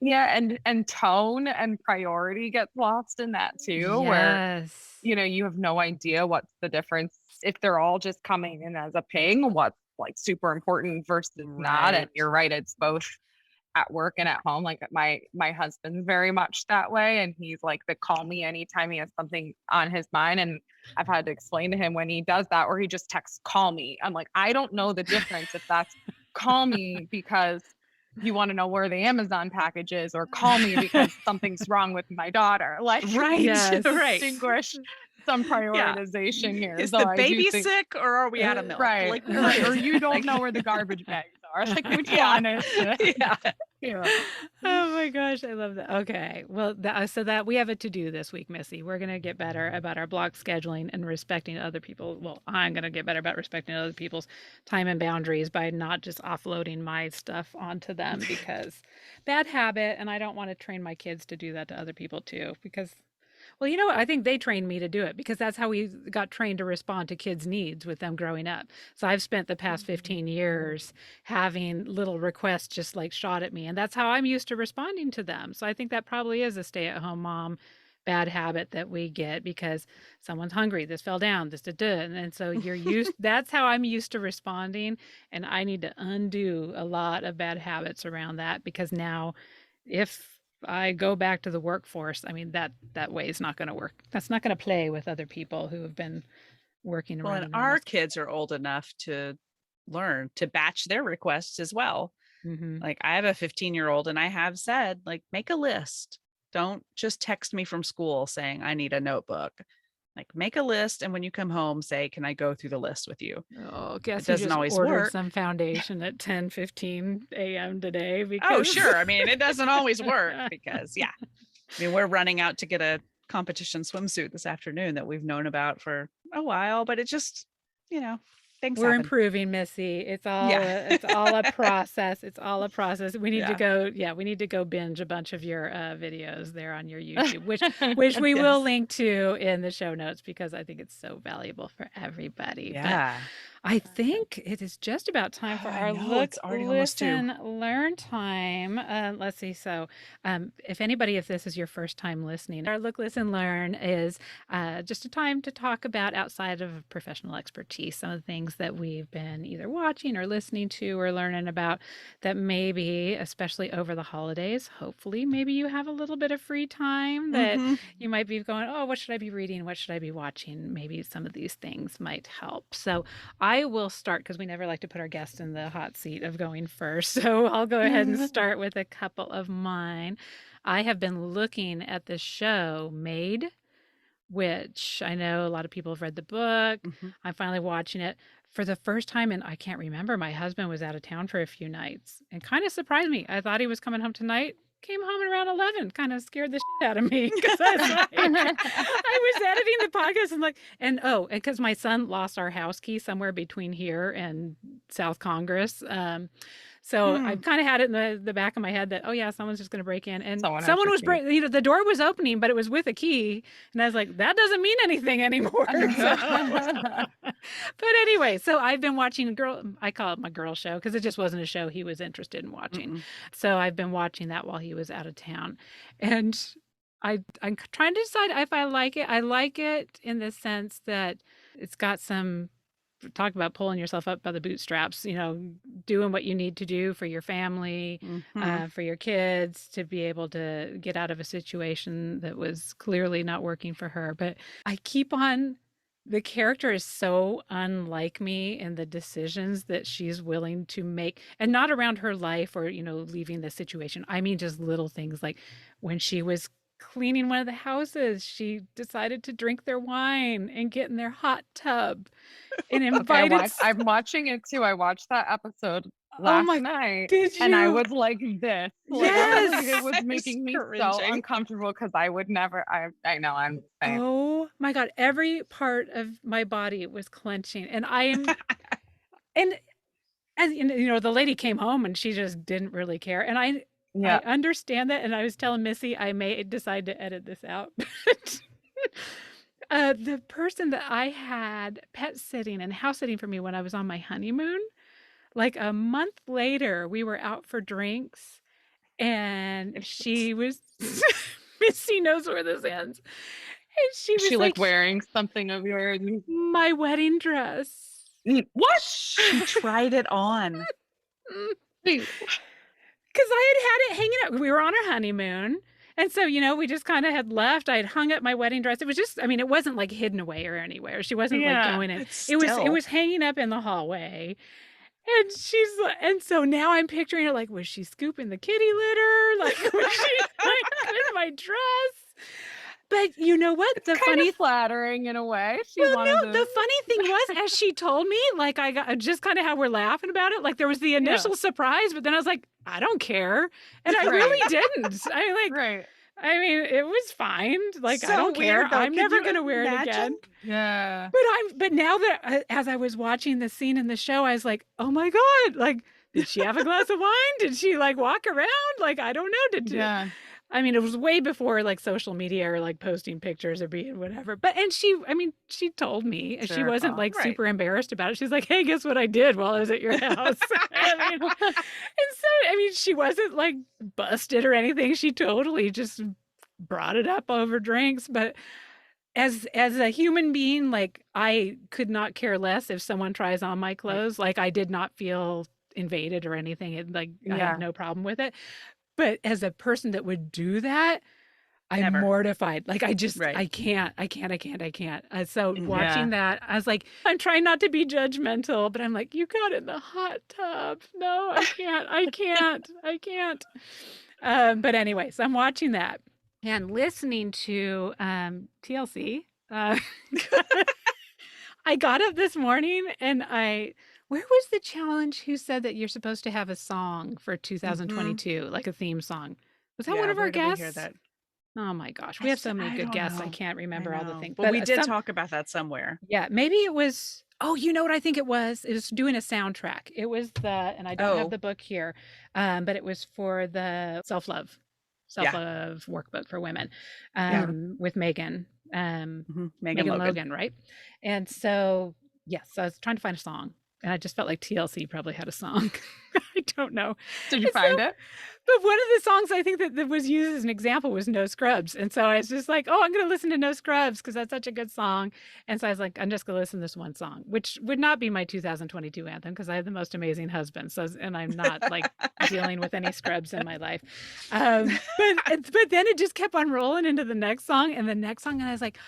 yeah, and tone and priority gets lost in that too, where Yes. you have no idea what's the difference if they're all just coming in as a ping, what's like super important versus not. And Right. you're right, it's both at work and at home. Like my husband's very much that way, and he's like the call me anytime he has something on his mind. And I've had to explain to him when he does that, or he just texts call me. I'm like, I don't know the difference if that's call me because you want to know where the Amazon package is, or call me because something's wrong with my daughter. Like, Right. Yes. Right. distinguish some Yeah. prioritization here. Is So the I do baby think, sick or are we out of milk? right, Like, what right, or is you it? don't Like, know where the garbage bags are. Like, which yeah. one is it? Yeah. Yeah. Oh my gosh, I love that. Okay. Well, so that we have a to do this week, Missy. We're going to get better about our block scheduling and respecting other people. Well, I'm going to get better about respecting other people's time and boundaries by not just offloading my stuff onto them because bad habit. And I don't want to train my kids to do that to other people too, because well, you know what? I think they trained me to do it because that's how we got trained to respond to kids' needs with them growing up. So I've spent the past 15 years having little requests just like shot at me. And that's how I'm used to responding to them. So I think that probably is a stay at home mom bad habit that we get because someone's hungry, this fell down, this did. And so you're used, that's how I'm used to responding. And I need to undo a lot of bad habits around that because now if I go back to the workforce, I mean that way is not going to work. That's not going to play with other people who have been working Well, around and a our normal. kids are old enough to learn to batch their requests as well. Mm-hmm. Like, I have a 15-year-old and I have said, like, make a list. Don't just text me from school saying I need a notebook. Like, make a list. And when you come home, say, can I go through the list with you? Oh, It guess who doesn't just always ordered work. some foundation at 10:15 a.m. today Oh, because sure. I mean, it doesn't always work because, yeah. I mean, we're running out to get a competition swimsuit this afternoon that we've known about for a while, but it just, things we're happen. improving, Missy. It's all Yeah. it's all a process. It's all a process. We need to Yeah. go, we need to go binge a bunch of your videos there on your YouTube, which we will Yes. link to in the show notes because I think it's so valuable for everybody. But Yeah. I think it is just about time for I our know, look, it's already almost 2. listen, learn time. Let's see. So, if anybody, if this is your first time listening, our look, listen, learn is just a time to talk about outside of professional expertise, some of the things that we've been either watching or listening to or learning about that maybe, especially over the holidays, hopefully, maybe you have a little bit of free time that Mhm. you might be going, oh, what should I be reading? What should I be watching? Maybe some of these things might help. So, I will start because we never like to put our guest in the hot seat of going first. So I'll go ahead and start with a couple of mine. I have been looking at the show Made, which I know a lot of people have read the book. Mhm. I'm finally watching it for the first time, and I can't remember. My husband was out of town for a few nights and kind of surprised me. I thought he was coming home tonight. Came home around 11, kind of scared the shit out of me because I was like, I was editing the podcast and like, and oh, and because my son lost our house key somewhere between here and South Congress. So I Hmm. kind of had it in the back of my head that, oh yeah, someone's just going to break in, and Someone has someone your was key. the door was opening, but it was with a key, and I was like, that doesn't mean anything anymore. But anyway, so I've been watching a girl. I call it my girl show because it just wasn't a show he was interested in watching. Mm-mm. So I've been watching that while he was out of town, and I'm trying to decide if I like it. I like it in the sense that it's got some talk about pulling yourself up by the bootstraps, doing what you need to do for your family, Mhm. for your kids to be able to get out of a situation that was clearly not working for her. But I keep on, the character is so unlike me in the decisions that she's willing to make, and not around her life or, leaving the situation. I mean, just little things like when she was cleaning one of the houses, she decided to drink their wine and get in their hot tub and Okay, invited. I'm watching it too. I watched that episode Oh last my, night did and I you? was like this. Like it Yes. was It's making me so cringing. uncomfortable because I would never I know I'm saying. Oh my God. Every part of my body was clenching. And I am, and as the lady came home and she just didn't really care. And I Yeah. understand that. And I was telling Missy, I may decide to edit this out. The person that I had pet sitting and house sitting for me when I was on my honeymoon, like a month later, we were out for drinks and she was Missy knows where this ends. And she Is she was like like, wearing something of yours? my wedding dress. What? She tried it on. Because I had it hanging out. We were on our honeymoon. And so, we just kind of had left. I had hung up my wedding dress. It was just, I mean, it wasn't like hidden away or anywhere. She wasn't like Yeah. going in. It's It still. was hanging up in the hallway. And so now I'm picturing her like, was she scooping the kitty litter? Like, was she like with my dress? But you know what? It's The kind funny of flattering in a way. She Well, wanted no, to the funny thing was, as she told me, like I got just kind of how we're laughing about it. Like there was the Yeah. initial surprise, but then I was like, I don't care, and I Right. really didn't. Right. I mean, it was fine. Like I So don't care. weird though. I'm Could never you gonna wear it imagine? again. Yeah. But now that as I was watching the scene in the show, I was like, oh my God, like. Did she have a glass of wine? Did she like walk around? Like, I don't know. Yeah. I mean, it was way before like social media or like posting pictures or being whatever. But she told me, and she Sure. wasn't Oh, like right. super embarrassed about it. She's like, "Hey, guess what I did while I was at your house?" And so she wasn't like busted or anything. She totally just brought it up over drinks. But as a human being, like I could not care less if someone tries on my Right. clothes. Like I did not feel invaded or anything. I had Yeah. no problem with it. But as a person that would do that, I'm Never. mortified. Like Right. I can't. So Mhm. watching Yeah. that, I was like, I'm trying not to be judgmental, but I'm like, you got in the hot tub. No, I can't. But anyway, so I'm watching that and listening to TLC. I got up this morning and where was the challenge? Who said that you're supposed to have a song for Mhm. 2022, like a theme song? Was that one Yeah. of our Where did we hear guests? that? Oh my gosh, we have so many I good don't guests. I know. can't I remember all the know. things. But But we did talk about that somewhere. yeah, maybe it was. Oh, you know what I think it was? It was doing a soundtrack. It was and I don't have Oh, the book here, but it was for the yeah. workbook for women, Yeah. with Megan, Mhm. Megan Megan Logan. Logan, right? And so Yes, I was trying to find a song, and I just felt like TLC probably had a song. I don't know. Did you And so find it? but one of the songs I think that was used as an example was No Scrubs, and so I was just like, "Oh, I'm gonna listen to No Scrubs because that's such a good song." And so I was like, "I'm just gonna listen to this one song," which would not be my 2022 anthem because I have the most amazing husband. So, and I'm not like dealing with any scrubs in my life. But then it just kept on rolling into the next song and the next song, and I was like,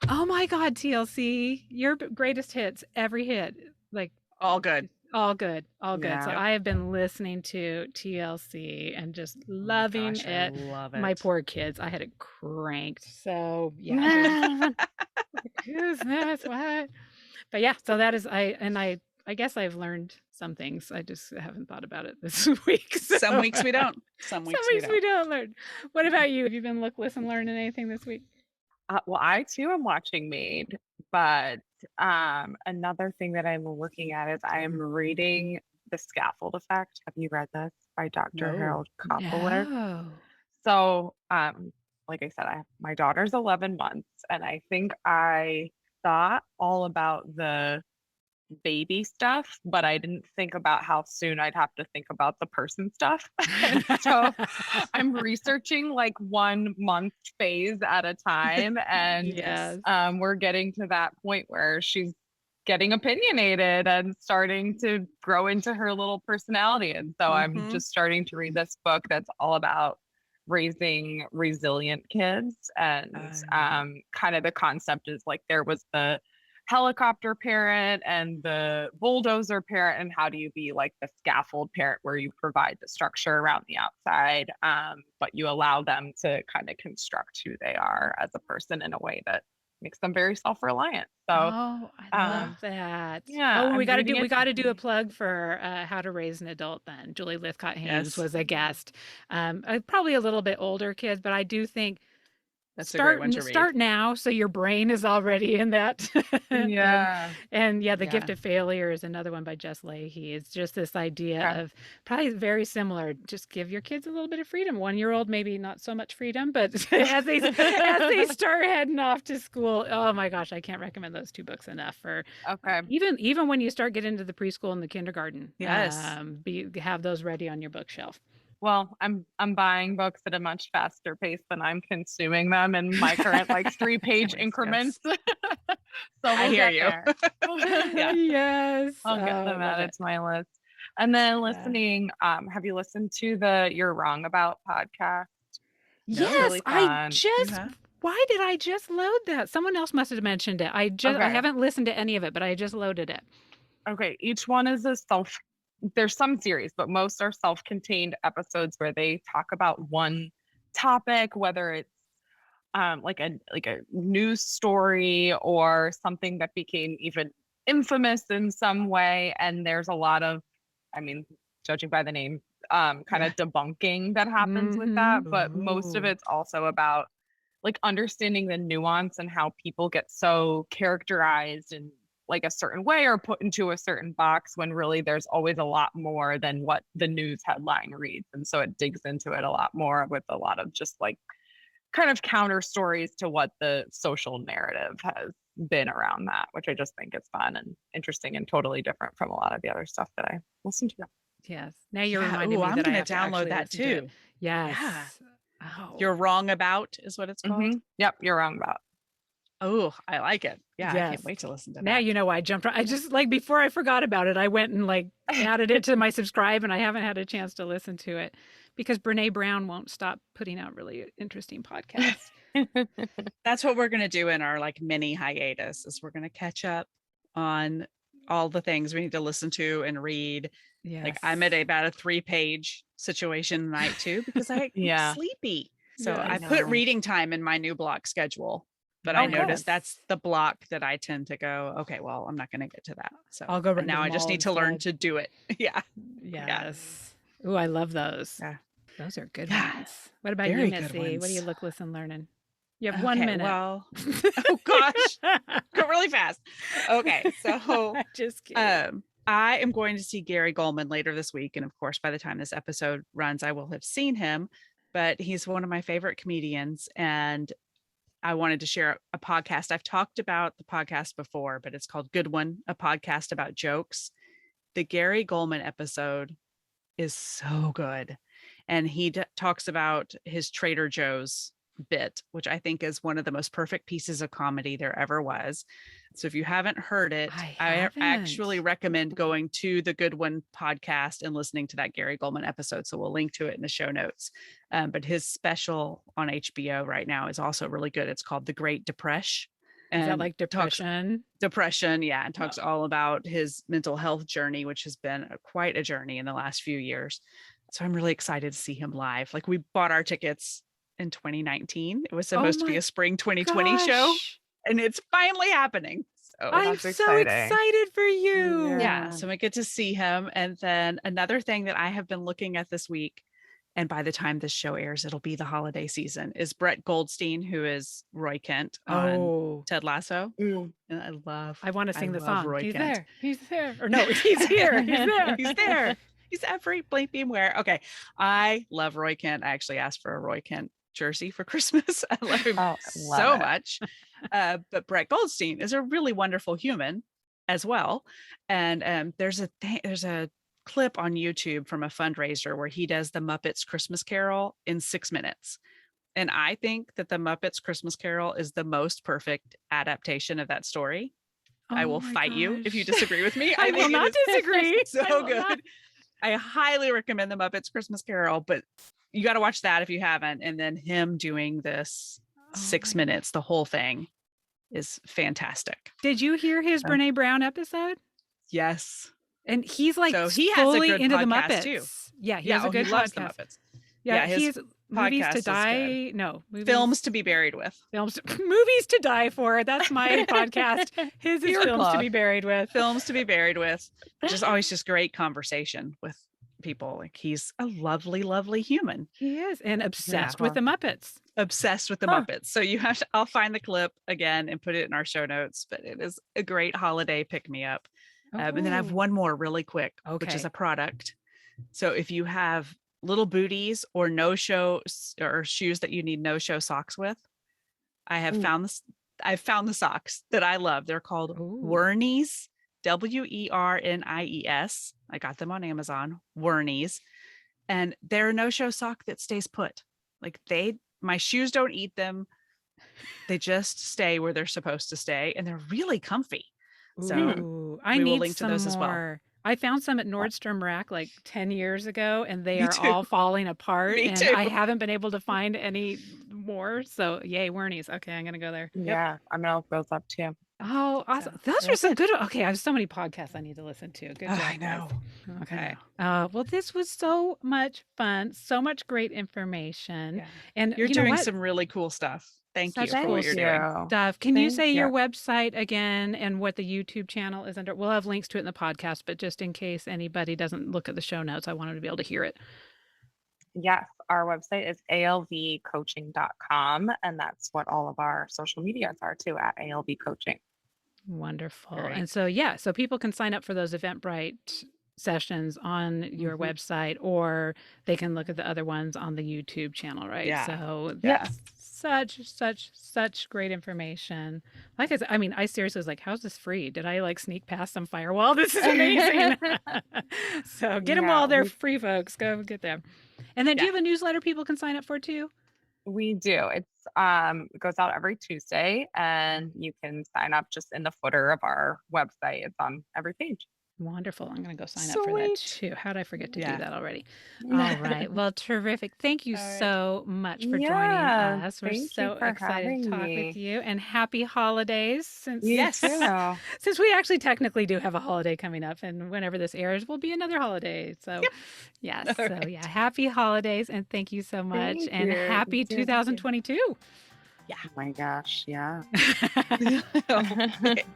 "Oh my God, TLC, your greatest hits, every hit, like All good. all good, all good." So Yeah. I have been listening to TLC and just Oh my loving gosh, I it. love My it. poor kids, I had it cranked. So yeah, I've been who's this? What? But yeah, so that is I guess I've learned some things. I just haven't thought about it this week. So Some weeks we don't. some Some weeks we weeks we don't. don't learn. What about you? Have you been listen, learning anything this week? Well, I too am watching Maid, but another thing that I'm looking at is I am reading The Scaffold Effect. Have you read this by Dr. No. Harold Koppelwer? No. So, like I said, my daughter's 11 months, and I think I thought all about the baby stuff, but I didn't think about how soon I'd have to think about the person stuff. And so I'm researching like 1 month phase at a time. And Yes. we're getting to that point where she's getting opinionated and starting to grow into her little personality. And so I'm just starting to read this book that's all about raising resilient kids. And kind of the concept is like there was the helicopter parent and the bulldozer parent, and how do you be like the scaffold parent where you provide the structure around the outside, but you allow them to kind of construct who they are as a person in a way that makes them very self-reliant. So Oh, I love that. yeah, Oh, I'm reading we it. got to do a plug for How to Raise an Adult then. Julie Lithcott-Haynes Yes. was a guest. Probably a little bit older kids, but I do think That's a great one to read. start now so your brain is already in that. Yeah. And yeah, The Yeah. Gift of Failure is another one by Jess Leahy. It's just this idea Okay. of probably very similar. Just give your kids a little bit of freedom. 1-year-old, maybe not so much freedom, but as they start heading off to school, oh my gosh, I can't recommend those two books enough for Okay. even when you start getting into the preschool and the kindergarten. Yes. Have those ready on your bookshelf. Well, I'm buying books at a much faster pace than I'm consuming them in my current like 3-page Yes, increments. So I hear you. Yeah. Yes. I'll get Oh, them love added it. to my list. And then listening, have you listened to the You're Wrong About podcast? Yes, really fun. why did I just load that? Someone else must have mentioned it. I Okay. haven't listened to any of it, but I just loaded it. Okay, each one is there's some series, but most are self-contained episodes where they talk about one topic, whether it's like a news story or something that became even infamous in some way. And there's a lot of, I mean, judging by the name, kind of debunking that happens with that. But most of Ooh. it's also about like understanding the nuance and how people get so characterized in like a certain way or put into a certain box when really there's always a lot more than what the news headline reads. And so it digs into it a lot more with a lot of just like kind of counter stories to what the social narrative has been around that, which I just think is fun and interesting and totally different from a lot of the other stuff that I listen to. Yes. Now you're Yeah. reminding Ooh, me I'm that I gonna have to download actually that listen to it. too. Yes. Yeah. Oh. You're Wrong About is what it's called. Yep, You're Wrong About. Oh, I like it. Yeah, I Yes. can't wait to listen to Now that. you know why I jumped. I just like before I forgot about it, I went and like added it to my subscribe, and I haven't had a chance to listen to it because Brene Brown won't stop putting out really interesting podcasts. That's what we're gonna do in our like mini hiatus. Is we're gonna catch up on all the things we need to listen to and read. Yes. Like I'm at about a 3-page situation tonight too because I'm Yeah. sleepy. So Yes. I put reading time in my new block schedule, but I noticed that's the block that I tend to go, okay, well, I'm not going to get to that. So I'll go run now to the I just mall need to learn instead. to do it. Yeah. Yes. Ooh, I love those. Yeah. Those are good Yeah. ones. What about Very you, good Missy? What do you ones. look, listen, learning? You have 1 minute. Well, oh gosh, go really fast. Okay, so just kidding. I am going to see Gary Goldman later this week, and of course, by the time this episode runs, I will have seen him. But he's one of my favorite comedians, and I wanted to share a podcast. I've talked about the podcast before, but it's called Good One, a podcast about jokes. The Gary Goldman episode is so good. And he talks about his Trader Joe's bit, which I think is one of the most perfect pieces of comedy there ever was. So if you haven't heard it, I actually recommend going to the Good One podcast and listening to that Gary Goldman episode. So we'll link to it in the show notes. But his special on HBO right now is also really good. It's called The Great Depression. Is that like depression? Depression, yeah. And talks all about his mental health journey, which has been quite a journey in the last few years. So I'm really excited to see him live. Like, we bought our tickets in 2019. It was supposed to be a spring 2020 show, and it's finally happening. So I'm so excited for you. Yeah. So I get to see him. And then another thing that I have been looking at this week, and by the time this show airs, it'll be the holiday season, is Brett Goldstein, who is Roy Kent on Ted Lasso. And I want to sing the song. Roy He's Kent. there. He's there. Or no, he's here. He's there. He's there. He's every blink beam where. Okay. I love Roy Kent. I actually asked for a Roy Kent jersey for Christmas. I love him so much. But Brett Goldstein is a really wonderful human as well. And there's a clip on YouTube from a fundraiser where he does the Muppets Christmas Carol in 6 minutes. And I think that the Muppets Christmas Carol is the most perfect adaptation of that story. I will fight you if you disagree with me. I will not disagree. So good. I highly recommend the Muppets Christmas Carol, but you got to watch that if you haven't. And then him doing this 6 minutes, the whole thing is fantastic. Did you hear his Brene Brown episode? Yes. And he's like, so he has fully a good into the podcast Muppets too. Yeah, he has a good he podcast. Loves the Muppets. Yeah, he's movies to die. Good. No, movies, films to be buried with. Movies to die for. That's my podcast. His is films to be buried with. Films to be buried with. Just always just great conversation with people. Like, he's a lovely, lovely human. He is, and obsessed with the Muppets. Obsessed with the Muppets. So you have to, I'll find the clip again and put it in our show notes, but it is a great holiday pick-me-up. And then I have one more really quick, which is a product. So if you have little booties or no-show or shoes that you need no-show socks with, I have found this. I've found the socks that I love. They're called Wernies, Wernies. I got them on Amazon, Wernies, and they're a no-show sock that stays put. Like, my shoes don't eat them. They just stay where they're supposed to stay, and they're really comfy. So I need will link to those more. as well. I found some at Nordstrom Rack like 10 years ago, and they are all falling apart. Me and too. I haven't been able to find any more. So yay, Wernies. Okay, I'm gonna go there. Yeah, I'm gonna look those up too. Oh, awesome. Those are some good. Okay, I have so many podcasts I need to listen to. Good job. I know. Okay. Well, this was so much fun. So much great information. Yeah. And you're doing some really cool stuff. Thank you for what you're doing. Stuff. Can you say your website again and what the YouTube channel is under? We'll have links to it in the podcast, but just in case anybody doesn't look at the show notes, I want them to be able to hear it. Yes, our website is alvcoaching.com, and that's what all of our social medias are too, at ALV Coaching. Wonderful. Great. And so, so people can sign up for those Eventbrite sessions on your website, or they can look at the other ones on the YouTube channel, right? Yeah. So such great information. Like I said, I mean, I seriously was like, how's this free? Did I like sneak past some firewall? This is amazing. So get them while they're free, folks. Go get them. And then do you have a newsletter people can sign up for too? We do. It goes out every Tuesday, and you can sign up just in the footer of our website. It's on every page. Wonderful. I'm going to go sign up for that too. How did I forget to do that already? All right. Well, terrific. Thank you so much for joining us. We're so excited to talk with you, and happy holidays. Since we actually technically do have a holiday coming up, and whenever this airs will be another holiday. So happy holidays, and thank you so much. And happy 2022. Yeah. Oh my gosh. Yeah.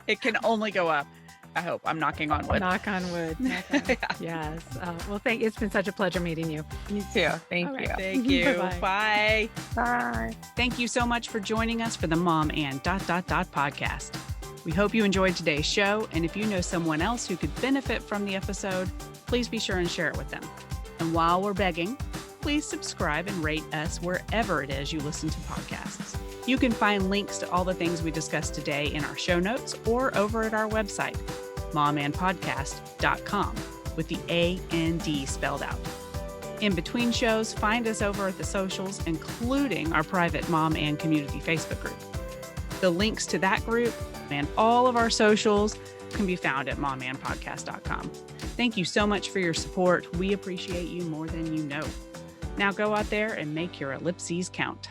It can only go up. I hope. I'm knocking on wood. Knock on wood. Yes. Well, it's been such a pleasure meeting you. You too. Thank you. Thank you. Bye. Bye. Thank you so much for joining us for the Mom and ... podcast. We hope you enjoyed today's show. And if you know someone else who could benefit from the episode, please be sure and share it with them. And while we're begging, please subscribe and rate us wherever it is you listen to podcasts. You can find links to all the things we discussed today in our show notes or over at our website, momandpodcast.com, with the A-N-D spelled out. In between shows, find us over at the socials, including our private Mom and Community Facebook group. The links to that group and all of our socials can be found at momandpodcast.com. Thank you so much for your support. We appreciate you more than you know. Now go out there and make your ellipses count.